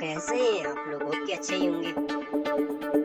कैसे हैं आप लोगों के अच्छे ही होंगे।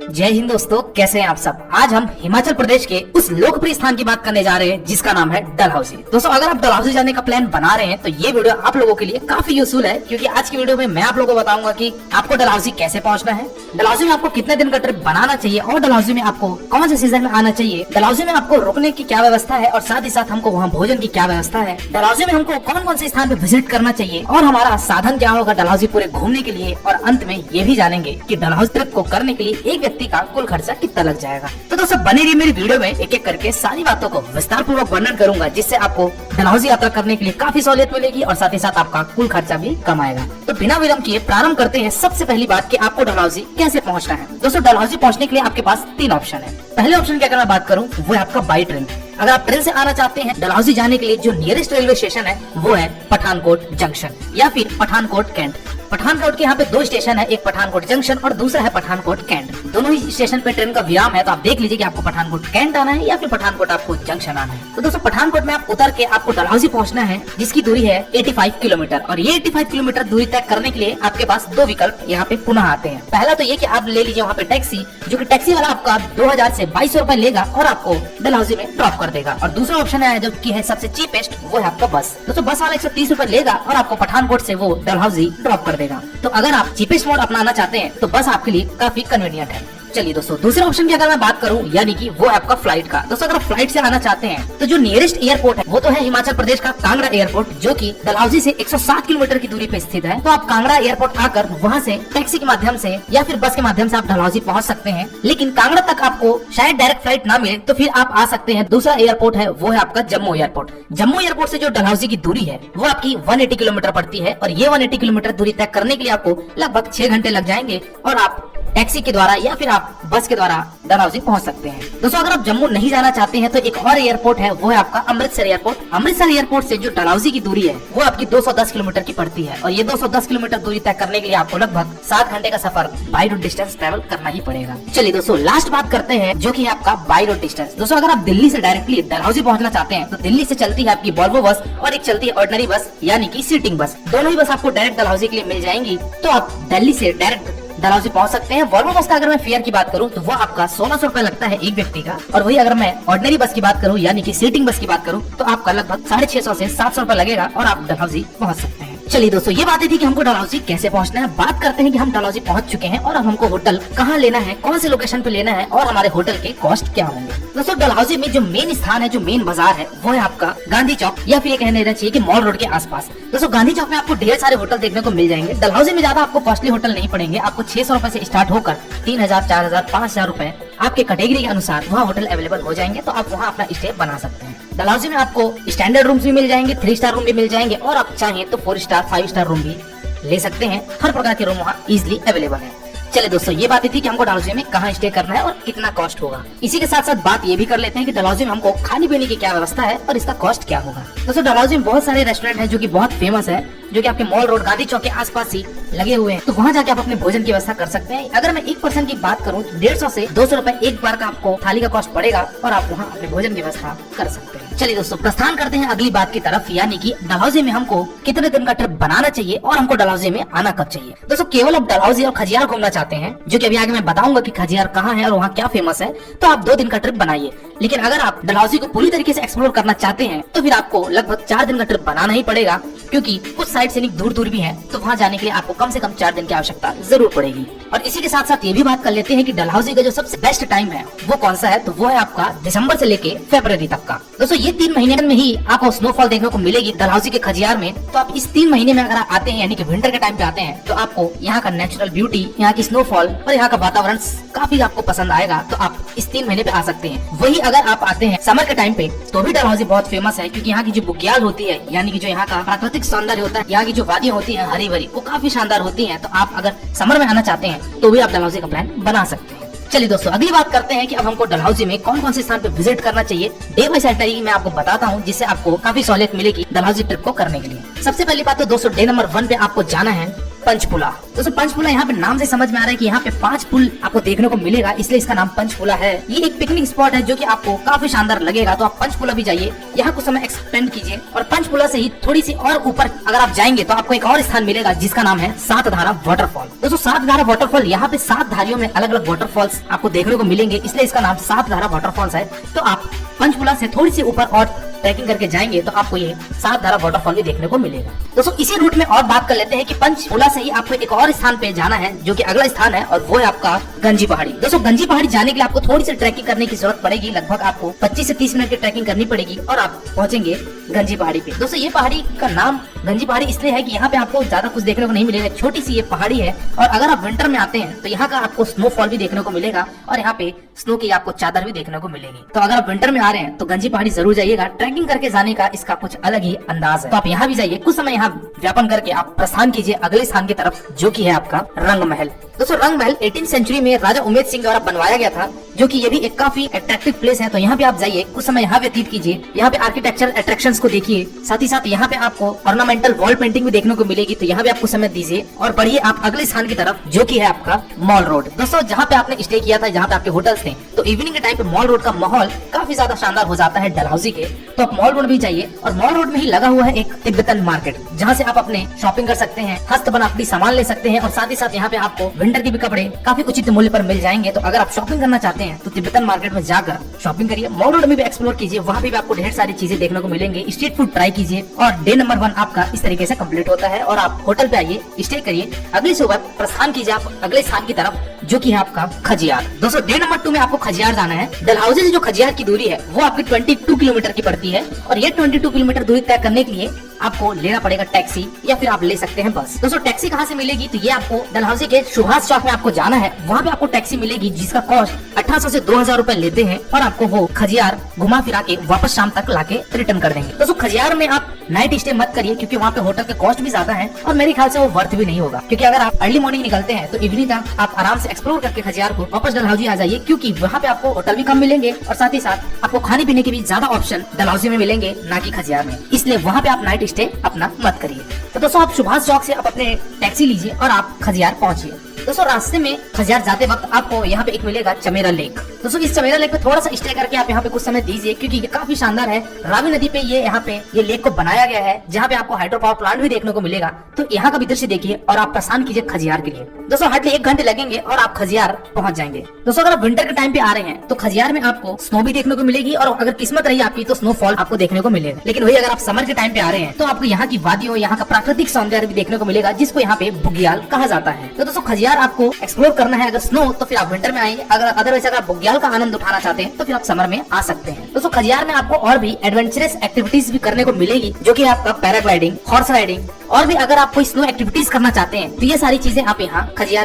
जय हिंद दोस्तों, कैसे हैं आप सब। आज हम हिमाचल प्रदेश के उस लोकप्रिय स्थान की बात करने जा रहे हैं जिसका नाम है डलहौजी। दोस्तों, अगर आप डलहौजी जाने का प्लान बना रहे हैं तो ये वीडियो आप लोगों के लिए काफी यूजफुल है, क्योंकि आज की वीडियो में मैं आप लोगों को बताऊंगा कि आपको डलहौजी कैसे पहुंचना है, डलहौजी में आपको कितने दिन का ट्रिप बनाना चाहिए और डलहौजी में आपको कौन से सीजन में आना चाहिए, डलहौजी में आपको रुकने की क्या व्यवस्था है और साथ ही साथ हमको वहाँ भोजन की क्या व्यवस्था है, डलहौजी में हमको कौन कौन से स्थान पे विजिट करना चाहिए और हमारा साधन क्या होगा डलहौजी पूरे घूमने के लिए, और अंत में ये भी जानेंगे कि डलहौजी ट्रिप को करने के लिए एक व्यक्ति का कुल खर्चा कितना लग जाएगा। तो दोस्तों बने रहिए मेरी वीडियो में, एक एक करके सारी बातों को विस्तार पूर्वक वर्णन करूंगा, जिससे आपको डलहौजी यात्रा करने के लिए काफी सहूलियत मिलेगी और साथ ही साथ आपका कुल खर्चा भी कम आएगा। तो बिना विलंब किए प्रारंभ करते हैं। सबसे पहली बात कि आपको डलहौजी कैसे पहुंचना है। दोस्तों, डलहौजी पहुंचने के लिए आपके पास तीन ऑप्शन है। पहले ऑप्शन की अगर मैं बात करूं वो है आपका बाई ट्रेन। अगर आप ट्रेन से आना चाहते हैं डलहौजी जाने के लिए जो नियरेस्ट रेलवे स्टेशन है वो है पठानकोट जंक्शन या फिर पठानकोट कैंट। पठानकोट के यहाँ पे दो स्टेशन है, एक पठानकोट जंक्शन और दूसरा है पठानकोट कैंट। दोनों ही स्टेशन पे ट्रेन का विराम है, तो आप देख लीजिए कि आपको पठानकोट कैंट आना है या फिर पठानकोट आपको जंक्शन आना है। तो दोस्तों पठानकोट में आप उतर के आपको डलहौजी पहुंचना है, जिसकी दूरी है 85 किलोमीटर। और ये 85 किलोमीटर दूरी तय करने के लिए आपके पास दो विकल्प यहाँ पे पुनः आते हैं। पहला तो ये कि आप ले लीजिए वहाँ पे टैक्सी, जो कि टैक्सी वाला आपका 2000 से 2200 रुपए लेगा और आपको डलहौजी में ड्रॉप कर देगा। और दूसरा ऑप्शन है जो कि है सबसे चीपेस्ट, वो है आपका बस। दोस्तों बस वाला 130 रुपए लेगा और आपको पठानकोट से वो डलहौजी ड्रॉप कर देगा। तो अगर आप चीपेस्ट मोड अपनाना चाहते हैं तो बस आपके लिए काफी कन्वीनियंट है। चलिए दोस्तों, दूसरे ऑप्शन की अगर मैं बात करूं यानी कि वो है आपका फ्लाइट का। दोस्तों अगर फ्लाइट से आना चाहते हैं तो जो नियरेस्ट एयरपोर्ट है वो तो है हिमाचल प्रदेश का कांगड़ा एयरपोर्ट, जो कि डलहौजी से 107 किलोमीटर की दूरी पे स्थित है। तो आप कांगड़ा एयरपोर्ट आकर वहां से टैक्सी के माध्यम से या फिर बस के माध्यम से आप डलहौजी पहुंच सकते हैं। लेकिन कांगड़ा तक आपको शायद डायरेक्ट फ्लाइट ना मिले तो फिर आप आ सकते हैं। दूसरा एयरपोर्ट है वो है आपका जम्मू एयरपोर्ट। जम्मू एयरपोर्ट से जो डलहौजी की दूरी है वो आपकी 180 किलोमीटर पड़ती है और ये 180 किलोमीटर दूरी तय करने के लिए आपको लगभग 6 घंटे लग जाएंगे और आप टैक्सी के द्वारा या फिर आप बस के द्वारा डलहौजी पहुंच सकते हैं। दोस्तों अगर आप जम्मू नहीं जाना चाहते हैं तो एक और एयरपोर्ट है, वो है आपका अमृतसर एयरपोर्ट। अमृतसर एयरपोर्ट से जो डलहौजी की दूरी है वो आपकी 210 किलोमीटर की पड़ती है और ये 210 किलोमीटर दूरी तय करने के लिए आपको लगभग 7 घंटे का सफर बाई रोड डिस्टेंस ट्रेवल करना ही पड़ेगा। चलिए दोस्तों लास्ट बात करते हैं जो की आपका बाई रोड डिस्टेंस। दोस्तों अगर आप दिल्ली से डायरेक्टली डलहौजी पहुंचना चाहते हैं तो दिल्ली से चलती है आपकी वॉल्वो बस और एक चलती है ऑर्डिनरी बस यानी कि सीटिंग बस। दोनों ही बस आपको डायरेक्ट डलहौजी के लिए मिल जाएंगी, तो आप दिल्ली से डायरेक्ट डलहौजी पहुंच सकते हैं। वॉल्वो बस का अगर मैं फेयर की बात करूं तो वो आपका 1600 रुपए लगता है एक व्यक्ति का, और वही अगर मैं ऑर्डिनरी बस की बात करूं यानी कि सीटिंग बस की बात करूं तो आपका लगभग 650 से 700 रुपए लगेगा और आप डलहौजी पहुंच सकते हैं। चलिए दोस्तों, ये बातें थी कि हमको डलहौजी कैसे पहुंचना है। बात करते हैं कि हम डलहौजी पहुंच चुके हैं और अब हमको होटल कहाँ लेना है, कौन से लोकेशन पे लेना है और हमारे होटल के कॉस्ट क्या होंगे। दोस्तों डलहौजी में जो मेन स्थान है, जो मेन बाजार है वो है आपका गांधी चौक या फिर ये कहना चाहिए कि मॉल रोड के आसपास। दोस्तों गांधी चौक में आपको ढेर सारे होटल देखने को मिल जाएंगे। डलहौजी में ज्यादा आपको कॉस्टली होटल नहीं पड़ेंगे, आपको 600 रुपए से स्टार्ट होकर 3000, 4000, 5000 रुपए आपके कैटेगरी के अनुसार वहाँ होटल अवेलेबल हो जाएंगे, तो आप वहाँ अपना स्टे बना सकते हैं। डलहौजी में आपको स्टैंडर्ड रूम्स भी मिल जाएंगे, 3 स्टार रूम भी मिल जाएंगे और आप चाहें तो 4 स्टार, 5 स्टार रूम भी ले सकते हैं। हर प्रकार के रूम वहाँ इजिली अवेलेबल है। चलिए दोस्तों, ये बातें थी कि हमको डलहौजी में कहाँ स्टे करना है और कितना कॉस्ट होगा। इसी के साथ साथ बात ये भी कर लेते हैं कि डलहौजी में हमको खाने पीने की क्या व्यवस्था है और इसका कॉस्ट क्या होगा। दोस्तों डलहौजी में बहुत सारे रेस्टोरेंट हैं जो कि बहुत फेमस है, जो कि आपके मॉल रोड गांधी चौक के आसपास ही लगे हुए हैं, तो वहाँ जाके आप अपने भोजन की व्यवस्था कर सकते हैं। अगर मैं एक पर्सन की बात करूँ तो 150 से 200 रुपए एक बार का आपको थाली का कॉस्ट पड़ेगा और आप वहाँ अपने भोजन की व्यवस्था कर सकते हैं। चलिए दोस्तों प्रस्थान करते हैं अगली बात की तरफ, यानी कि डलहौजी में हमको कितने दिन का ट्रिप बनाना चाहिए और हमको डलहौजी में आना कब चाहिए। दोस्तों केवल आप डलहौजी और खजियार घूमना चाहते हैं, जो कि अभी आगे मैं बताऊंगा कि खजियार कहाँ है और वहाँ क्या फेमस है, तो आप 2 दिन का ट्रिप बनाइए। लेकिन अगर आप डलहौजी को पूरी तरीके से एक्सप्लोर करना चाहते हैं तो फिर आपको लगभग 4 दिन का ट्रिप बनाना ही पड़ेगा, क्योंकि कुछ साइड से दूर दूर भी है, तो वहाँ जाने के लिए आपको कम से कम 4 दिन की आवश्यकता जरूर पड़ेगी। और इसी के साथ साथ ये भी बात कर लेते हैं कि डलहौजी का जो सबसे बेस्ट टाइम है वो कौन सा है, तो वो है आपका दिसंबर से लेके फरवरी तक का। दोस्तों ये 3 महीने में ही आपको स्नोफॉल देखने को मिलेगी डलहौजी के खजियार में। तो आप इस 3 महीने में अगर आप आते हैं यानी कि विंटर के टाइम पे आते हैं तो आपको यहाँ का नेचुरल ब्यूटी, यहाँ की स्नोफॉल और यहाँ का वातावरण काफी आपको पसंद आएगा, तो आप इस 3 महीने पे आ सकते हैं। वही अगर आप आते हैं समर के टाइम पे तो भी डलहौजी बहुत फेमस है, क्योंकि यहाँ की जो बुग्याल होती है यानी कि जो यहाँ का प्राकृतिक सौंदर्य होता है, यहाँ की जो वादियाँ होती है हरी भरी, वो काफी शानदार होती है। तो आप अगर समर में आना चाहते हैं तो भी आप डलहौजी का प्लान बना सकते हैं। चलिए दोस्तों अगली बात करते हैं कि अब हमको डलहौजी में कौन कौन से स्थान पे विजिट करना चाहिए। डे बाय सेटरी मैं आपको बताता हूँ, जिससे आपको काफी सहूलियत मिलेगी डलहौजी ट्रिप को करने के लिए। सबसे पहली बात तो दोस्तों डे नंबर 1 पे आपको जाना है पंचपुला। दोस्तों पंचपुला यहाँ पे नाम से समझ में आ रहा है कि यहाँ पे 5 पुल आपको देखने को मिलेगा, इसलिए इसका नाम पंचपुला है। ये एक पिकनिक स्पॉट है जो कि आपको काफी शानदार लगेगा, तो आप पंचपुला भी जाइए, यहाँ कुछ समय एक्सपेंड कीजिए। और पंचपुला से ही थोड़ी सी और ऊपर अगर आप जाएंगे तो आपको एक और स्थान मिलेगा जिसका नाम है सातधारा वाटरफॉल। दोस्तों सातधारा वाटरफॉल, यहाँ पे 7 धारियों में अलग अलग वाटरफॉल्स आपको देखने को मिलेंगे, इसलिए इसका नाम सातधारा वाटरफॉल्स है। तो आप पंचपुला से थोड़ी सी ऊपर और ट्रैकिंग करके जाएंगे तो आपको ये सातधारा वाटरफॉल भी देखने को मिलेगा। दोस्तों इसी रूट में और बात कर लेते हैं कि पंचपुला से ही आपको एक और स्थान पे जाना है जो कि अगला स्थान है, और वो है आपका गंजी पहाड़ी। दोस्तों गंजी पहाड़ी जाने के लिए आपको थोड़ी सी ट्रैकिंग करने की जरूरत पड़ेगी, लगभग आपको 25 से 30 मिनट की ट्रैकिंग करनी पड़ेगी और आप पहुंचेंगे गंजी पहाड़ी पे। दोस्तों ये पहाड़ी का नाम गंजी पहाड़ी इसलिए है कि यहाँ पे आपको ज्यादा कुछ देखने को नहीं मिलेगा, छोटी सी ये पहाड़ी है, और अगर आप विंटर में आते हैं तो यहाँ का आपको स्नोफॉल भी देखने को मिलेगा और यहाँ पे स्नो की आपको चादर भी देखने को मिलेगी। तो अगर आप विंटर में आ रहे हैं तो गंजी पहाड़ी जरूर जाइएगा, ट्रैकिंग करके जाने का इसका कुछ अलग ही अंदाज है। तो आप यहाँ भी जाइए, कुछ समय यहाँ व्यापन करके आप प्रस्थान कीजिए अगले स्थान की तरफ जो कि है आपका रंग महल। दोस्तों रंग महल 18वीं सेंचुरी में राजा उमेद सिंह द्वारा बनवाया गया था, जो कि ये भी एक काफी अट्रैक्टिव प्लेस है। तो यहाँ पे आप जाइए, कुछ समय यहाँ व्यतीत कीजिए, यहाँ पे आर्किटेक्चरल अट्रैक्शंस को देखिए, साथ ही साथ यहाँ पे आपको ऑर्नामेंटल वॉल पेंटिंग भी देखने को मिलेगी। तो यहाँ पे आप कुछ समय दीजिए और बढ़िए आप अगले स्थान की तरफ जो कि है आपका मॉल रोड। दोस्तों जहाँ पे आपने स्टे किया था, जहाँ पे आपके होटल्स थे, तो इवनिंग के टाइम पे मॉल रोड का माहौल काफी ज्यादा शानदार हो जाता है डलहौजी के। तो आप मॉल रोड भी जाइए, और मॉल रोड में ही लगा हुआ है एक तिब्बतन मार्केट, जहाँ से आप अपने शॉपिंग कर सकते हैं, हस्त बनावटी सामान ले सकते हैं, और साथ ही साथ यहाँ पे आपको विंटर के भी कपड़े काफी उचित मूल्य पर मिल जाएंगे। तो अगर आप शॉपिंग करना चाहते हैं तो तिब्बतन मार्केट में जाकर शॉपिंग करिए। मॉल रोड में भी एक्सप्लोर कीजिए, वहाँ भी आपको ढेर सारी चीजें देखने को मिलेंगे। स्ट्रीट फूड ट्राई कीजिए, और डे नंबर 1 आपका इस तरीके से कंप्लीट होता है, और आप होटल पे आइए, स्टे करिए, अगली सुबह प्रस्थान कीजिए आप अगले स्थान की तरफ जो कि है आपका खजियार। दोस्तों डे नंबर 2 में आपको खजियार जाना है। डलहौजी से जो खजियार की दूरी है वो आपकी 22 किलोमीटर की पड़ती है, और ये 22 किलोमीटर दूरी तय करने के लिए आपको लेना पड़ेगा टैक्सी, या फिर आप ले सकते हैं बस। दोस्तों टैक्सी कहाँ से मिलेगी, तो ये आपको डलहौजी के सुभाष चौक में आपको जाना है, वहाँ पे आपको टैक्सी मिलेगी जिसका कॉस्ट 1800 से 2000 रुपए लेते हैं, और आपको वो खजियार घुमा फिरा के वापस शाम तक लाके रिटर्न कर देंगे। दोस्तों खजियार में आप नाइट स्टे मत करिए, क्योंकि वहाँ पे होटल के कॉस्ट भी ज्यादा है, और मेरे ख्याल से वो वर्थ भी नहीं होगा, क्योंकि अगर आप अर्ली मॉर्निंग निकलते हैं तो इवनिंग तक आप आराम से एक्सप्लोर करके खजियार को वापस डलहौजी आ जाइए, क्योंकि वहाँ पे आपको होटल भी कम मिलेंगे और साथ ही साथ आपको खाने पीने के भी ज्यादा ऑप्शन डलहौजी में मिलेंगे, ना कि खजियार में। इसलिए वहाँ पे आप नाइट स्टे अपना मत करिए। तो दोस्तों आप सुभाष चौक से आप अपने टैक्सी लीजिए और आप खजियार पहुंचिए। दोस्तों रास्ते में खजियार जाते वक्त आपको यहाँ पे एक मिलेगा चमेरा लेक। दोस्तों इस चमेरा लेक पे थोड़ा सा स्टे करके आप यहाँ पे कुछ समय दीजिए, क्योंकि ये काफी शानदार है। रावी नदी पे ये यहाँ पे ये लेक को बनाया गया है, जहाँ पे आपको हाइड्रो पावर प्लांट भी देखने को मिलेगा। तो यहाँ का भी दृश्य देखिए और आप प्रस्थान कीजिए खजियार के लिए। दोस्तों हार्डली 1 घंटे लगेंगे और आप खजियार पहुंच जाएंगे। दोस्तों अगर आप विंटर के टाइम पे आ रहे हैं तो खजियार में आपको स्नो भी देखने को मिलेगी, और अगर किस्मत रही आपकी तो स्नोफॉल आपको देखने को मिलेगा। लेकिन वही अगर आप समर के टाइम पे आ रहे हैं तो आपको यहाँ की वादियों, यहाँ का प्राकृतिक सौंदर्य भी देखने को मिलेगा, जिसको यहाँ पे बुग्याल कहा जाता है। तो दोस्तों खजियार आपको एक्सप्लोर करना है, अगर स्नो तो फिर आप विंटर में आएंगे, अगर अदरवाइज अगर आप बुग्याल का आनंद उठाना चाहते हैं तो फिर आप समर में आ सकते हैं। दोस्तों खजियार में आपको और भी एडवेंचरस एक्टिविटीज भी करने को मिलेगी, जो कि आपका पैराग्लाइडिंग, हॉर्स राइडिंग, और भी अगर आप कोई स्नो एक्टिविटीज करना चाहते हैं तो ये सारी चीजें आप यहाँ खजियार